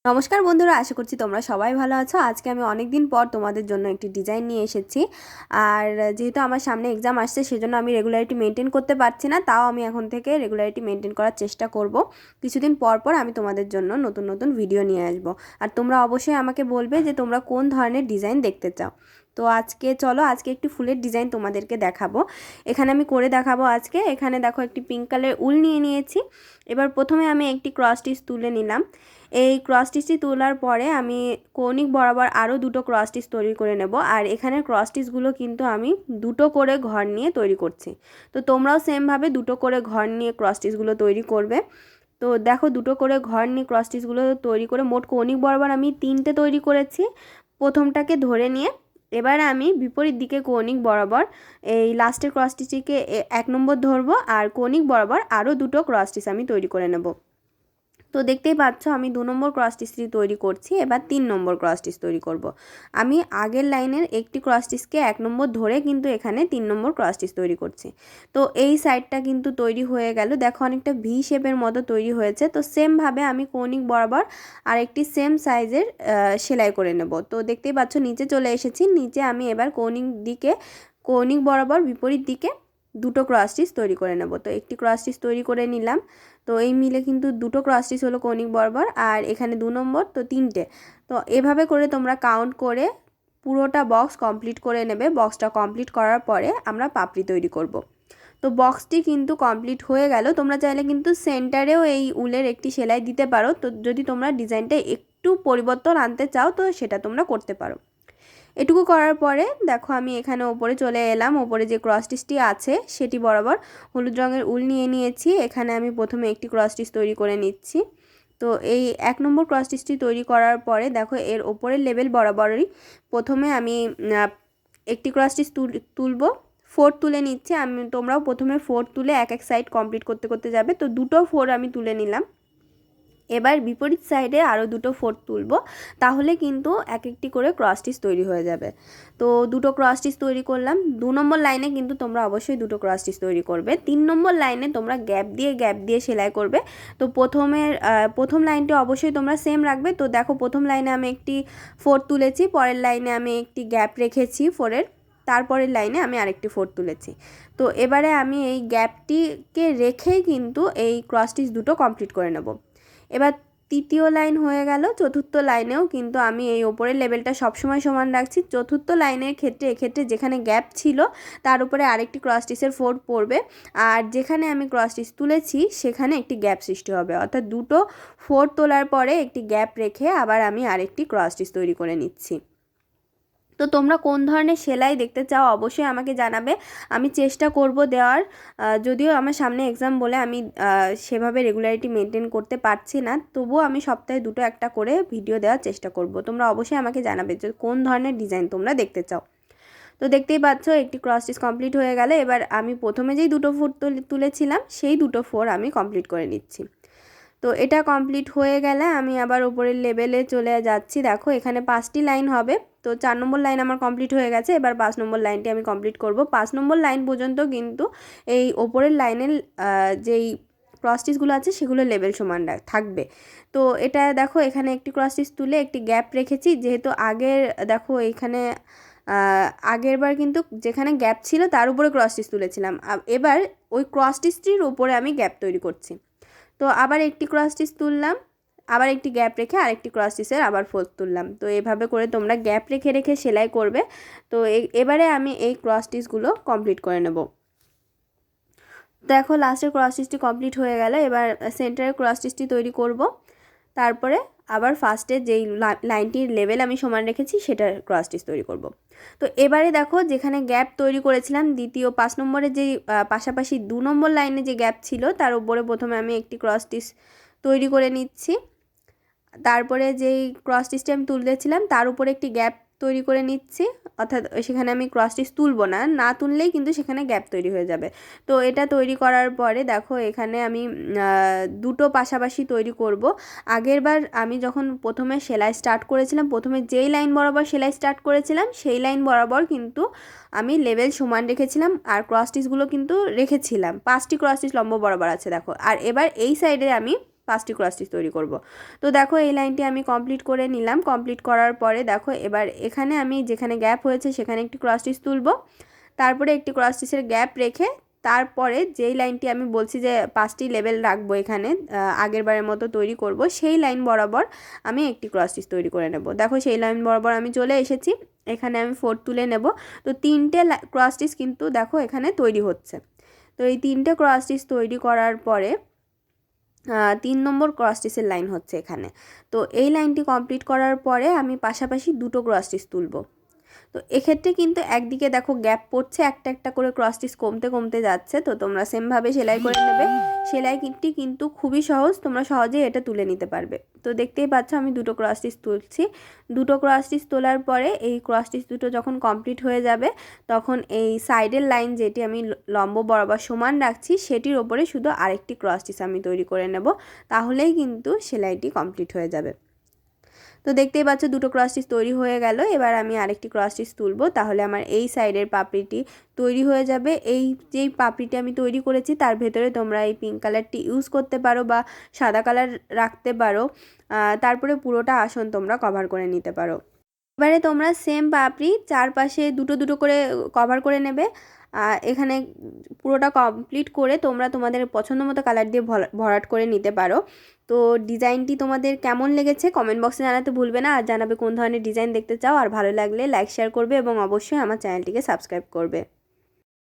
নমস্কার বন্ধুরা, আশা করছি তোমরা সবাই ভালো আছো। আজকে আমি অনেক দিন পর তোমাদের জন্য একটি ডিজাইন নিয়ে এসেছি। আর যেহেতু আমার সামনে এক্সাম আসছে, সেজন্য আমি রেগুলারিটি মেনটেন করতে পারছি না। তাও আমি এখন থেকে রেগুলারিটি মেনটেন করার চেষ্টা করব। কিছুদিন পর পর আমি তোমাদের জন্য নতুন নতুন ভিডিও নিয়ে আসব। আর তোমরা অবশ্যই আমাকে বলবে যে তোমরা কোন ধরনের ডিজাইন দেখতে চাও। তো আজকে একটি ফুলের ডিজাইন তোমাদেরকে দেখাবো। এখানে আমি করে দেখাবো আজকে। এখানে দেখো একটি পিঙ্ক কালার উল নিয়ে নিয়েছি। এবার প্রথমে আমি একটি ক্রস স্টিচ তুলে নিলাম। এই ক্রস স্টিচটি তোলার পরে আমি কৌণিক বরাবর আরও দুটো ক্রস স্টিচ তৈরি করে নেব। আর এখানে ক্রস স্টিচগুলো কিন্তু আমি দুটো করে ঘর নিয়ে তৈরি করছি। তো তোমরাও সেমভাবে দুটো করে ঘর নিয়ে ক্রস স্টিচগুলো তৈরি করবে। তো দেখো, দুটো করে ঘর নিয়ে ক্রস স্টিচগুলো তৈরি করে মোট কৌণিক বরাবর আমি 3টে তৈরি করেছি। প্রথমটাকে ধরে নিয়ে এবার আমি বিপরীত দিকে কৌণিক বরাবর এই লাস্টের ক্রস স্টিচটিকে 1 নম্বর ধরবো, আর কৌণিক বরাবর আরও দুটো ক্রস স্টিচ আমি তৈরি করে নেব। তো দেখতেই পাচ্ছ আমি 2 নম্বর ক্রস স্টিচটি তৈরি করছি। এবার 3 নম্বর ক্রস স্টিচ তৈরি করব। আমি আগের লাইনের একটি ক্রস স্টিচকে 1 নম্বর ধরে কিন্তু এখানে 3 নম্বর ক্রস স্টিচ তৈরি করছি। তো এই সাইডটা কিন্তু তৈরি হয়ে গেল। দেখো, অনেকটা ভি শেপের মতো তৈরি হয়েছে। তো সেমভাবে আমি কৌণিক বরাবর আরেকটি সেম সাইজের সেলাই করে নেব। তো দেখতেই পাচ্ছ নিচে চলে এসেছি। নিচে আমি এবার কৌণিক বরাবর বিপরীত দিকে দুটো ক্রস স্টিচ তৈরি করে নেব। তো একটি ক্রস স্টিচ তৈরি করে নিলাম। তো এই মিলে কিন্তু দুটো ক্রস স্টিচ হলো কৌণিক বরাবর, আর এখানে 2 নম্বর, তো 3টে। তো এভাবে করে তোমরা কাউন্ট করে পুরোটা বক্স কমপ্লিট করে নেবে। বক্সটা কমপ্লিট করার পরে আমরা পাপড়ি তৈরি করব। তো বক্সটি কিন্তু কমপ্লিট হয়ে গেল। তোমরা চাইলে কিন্তু সেন্টারেও এই উলের একটি সেলাই দিতে পারো। তো যদি তোমরা ডিজাইনটা একটু পরিবর্তন আনতে চাও তো সেটা তোমরা করতে পারো। এটুকু করার পরে দেখো আমি এখানে ওপরে চলে এলাম। ওপরে যে ক্রস স্টিচটি আছে সেটি বরাবর হলুদ রঙের উল নিয়ে নিয়েছি। এখানে আমি প্রথমে একটি ক্রস স্টিচ তৈরি করে নিচ্ছি। তো এই 1 নম্বর ক্রস স্টিচটি তৈরি করার পরে দেখো এর ওপরের লেভেল বরাবরই প্রথমে আমি একটি ক্রস স্টিচ তুলব। 4 তুলে নিচ্ছি আমি। তোমরাও প্রথমে 4 তুলে এক এক সাইড কমপ্লিট করতে করতে যাবে। তো দুটো 4 আমি তুলে নিলাম। এবার বিপরীত সাইডে আরও দুটো 4 তুলব। তাহলে কিন্তু এক একটি করে ক্রস স্টিচ তৈরি হয়ে যাবে। তো দুটো ক্রস স্টিচ তৈরি করলাম। 2 নম্বর লাইনে কিন্তু তোমরা অবশ্যই দুটো ক্রস স্টিচ তৈরি করবে। 3 নম্বর লাইনে তোমরা গ্যাপ দিয়ে সেলাই করবে। তো প্রথম লাইনটি অবশ্যই তোমরা সেম রাখবে। তো দেখো, প্রথম লাইনে আমি একটি 4 তুলেছি, পরের লাইনে আমি একটি গ্যাপ রেখেছি 4-এর, তারপরের লাইনে আমি আরেকটি 4 তুলেছি। তো এবারে আমি এই গ্যাপটিকে রেখেই কিন্তু এই ক্রস স্টিচ দুটো কমপ্লিট করে নেব। এবার তৃতীয় লাইন হয়ে গেল। চতুর্থ লাইনেও কিন্তু আমি এই ওপরের লেভেলটা সবসময় সমান রাখছি। চতুর্থ লাইনের এক্ষেত্রে যেখানে গ্যাপ ছিল তার উপরে আরেকটি ক্রস স্টিচের 4 পড়বে, আর যেখানে আমি ক্রস স্টিচ তুলেছি সেখানে একটি গ্যাপ সৃষ্টি হবে। অর্থাৎ দুটো 4 তোলার পরে একটি গ্যাপ রেখে আবার আমি আরেকটি ক্রস স্টিচ তৈরি করে নিচ্ছি। তো তোমরা কোন ধরনের সেলাই দেখতে চাও অবশ্যই আমাকে জানাবে। আমি চেষ্টা করব দেওয়ার। যদিও আমার সামনে এক্সাম বলে আমি সেভাবে রেগুলারিটি মেনটেন করতে পারছি না, তবুও আমি সপ্তাহে দুটো একটা করে ভিডিও দেওয়ার চেষ্টা করব। তোমরা অবশ্যই আমাকে জানাবে যে কোন ধরনের ডিজাইন তোমরা দেখতে চাও। তো দেখতেই পাচ্ছ একটি ক্রস স্টিচ কমপ্লিট হয়ে গেলে এবার আমি প্রথমে যেই দুটো 4 তুলেছিলাম সেই দুটো 4 আমি কমপ্লিট করে নিচ্ছি। তো এটা কমপ্লিট হয়ে গেলে আমি আবার উপরের লেভেলে চলে যাচ্ছি। দেখো এখানে 5টি লাইন হবে। তো 4 নম্বর লাইন আমার কমপ্লিট হয়ে গেছে। এবার 5 নম্বর লাইনটি আমি কমপ্লিট করব। 5 নম্বর লাইন পর্যন্ত কিন্তু এই ওপরের লাইনের যেই ক্রস স্টিচগুলো আছে সেগুলো লেভেল সমান থাকবে। তো এটা দেখো, এখানে একটি ক্রস স্টিচ তুলে একটি গ্যাপ রেখেছি। যেহেতু দেখো এখানে আগের বার কিন্তু যেখানে গ্যাপ ছিল তার উপরে ক্রস স্টিচ তুলেছিলাম। এবার ওই ক্রস স্টিচটির উপরে আমি গ্যাপ তৈরি করছি। তো আবার একটি ক্রস স্টিচ তুললাম, আবার একটি গ্যাপ রেখে আরেকটি ক্রস স্টিচের আবার 4 তুললাম। তো এভাবে করে তোমরা গ্যাপ রেখে রেখে সেলাই করবে। তো এবারে আমি এই ক্রস স্টিচগুলো কমপ্লিট করে নেব। দেখো লাস্টের ক্রস স্টিচটি কমপ্লিট হয়ে গেল। এবার সেন্টারের ক্রস স্টিচটি তৈরি করব। তারপরে আবার ফার্স্টে যেই লাইনটির লেভেল আমি সমান রেখেছি সেটার ক্রস স্টিচ তৈরি করব। তো এবারে দেখো যেখানে গ্যাপ তৈরি করেছিলাম দ্বিতীয় 5 নম্বরের যেই পাশাপাশি 2 নম্বর লাইনে যে গ্যাপ ছিল তার উপরে প্রথমে আমি একটি ক্রস স্টিচ তৈরি করে নিচ্ছি। তারপরে যেই ক্রস স্টিচটি আমি তুলেছিলাম তার উপরে একটি গ্যাপ তৈরি করে নিচ্ছি। অর্থাৎ সেখানে আমি ক্রস স্টিচ তুলব না তুললেই কিন্তু সেখানে গ্যাপ তৈরি হয়ে যাবে। তো এটা তৈরি করার পরে দেখো এখানে আমি দুটো পাশাপাশি তৈরি করব। আগেরবার আমি যখন প্রথমে সেলাই স্টার্ট করেছিলাম, প্রথমে যেই লাইন বরাবর সেলাই স্টার্ট করেছিলাম সেই লাইন বরাবর কিন্তু আমি লেভেল সমান রেখেছিলাম আর ক্রস স্টিচগুলো কিন্তু রেখেছিলাম। 5টি ক্রস স্টিচ লম্ব বরাবর আছে দেখো। আর এবার এই সাইডে আমি 5টি ক্রস স্টিচ তৈরি করব। তো দেখো এই লাইনটি আমি কমপ্লিট করে নিলাম। কমপ্লিট করার পরে দেখো এবার এখানে আমি যেখানে গ্যাপ হয়েছে সেখানে একটি ক্রস স্টিচ তুলব, তারপরে একটি ক্রস স্টিচের গ্যাপ রেখে তারপরে যেই লাইনটি আমি বলছি যে 5টি লেভেল রাখবো এখানে আগের বারের মতো তৈরি করব, সেই লাইন বরাবর আমি একটি ক্রস স্টিচ তৈরি করে নেব। দেখো সেই লাইন বরাবর আমি চলে এসেছি, এখানে আমি 4 তুলে নেব। তো 3টে ক্রস স্টিচ কিন্তু দেখো এখানে তৈরি হচ্ছে। তো এই 3টে ক্রস স্টিচ তৈরি করার পরে 3 নম্বর ক্রস স্টিচের লাইন হচ্ছে এখানে। তো এই লাইনটি কমপ্লিট করার পরে আমি পাশাপাশি 2টো ক্রস স্টিচ তুলব। তো এক্ষেত্রে কিন্তু একদিকে দেখো গ্যাপ পড়ছে, একটা একটা করে ক্রস স্টিচ কমতে কমতে যাচ্ছে। তো তোমরা সেমভাবে সেলাই করে নেবে। সেলাইটি কিন্তু খুবই সহজ, তোমরা সহজেই এটা তুলে নিতে পারবে। তো দেখতেই পাচ্ছ আমি 2টো ক্রস স্টিচ তুলছি। 2টো ক্রস স্টিচ তোলার পরে এই ক্রস স্টিচ দুটো যখন কমপ্লিট হয়ে যাবে তখন এই সাইডের লাইন যেটি আমি লম্ব বরাবর সমান রাখছি সেটির ওপরে শুধু আরেকটি ক্রস স্টিচ আমি তৈরি করে নেব, তাহলেই কিন্তু সেলাইটি কমপ্লিট হয়ে যাবে। তো দেখতেই পাচ্ছ 2টো ক্রস স্টিচ তৈরি হয়ে গেল। এবার আমি আরেকটি ক্রস স্টিচ তুলব, তাহলে আমার এই সাইডের পাপড়িটি তৈরি হয়ে যাবে। এই যেই পাপড়িটি আমি তৈরি করেছি তার ভেতরে তোমরা এই পিঙ্ক কালারটি ইউজ করতে পারো বা সাদা কালার রাখতে পারো, তারপরে পুরোটা আসন তোমরা কভার করে নিতে পারো। এবারে তোমরা সেম পাপড়ি চারপাশে দুটো দুটো করে কভার করে নেবে। এখানে পুরোটা কমপ্লিট করে তোমরা তোমাদের পছন্দ মতো কালার দিয়ে ভরাট করে নিতে পারো। তো ডিজাইনটি তোমাদের কেমন লেগেছে কমেন্ট বক্সে জানাতে ভুলবে না, আর জানাবে কোন ধরনের ডিজাইন দেখতে চাও। আর ভালো লাগলে লাইক শেয়ার করবে এবং অবশ্যই আমার চ্যানেলটিকে সাবস্ক্রাইব করবে।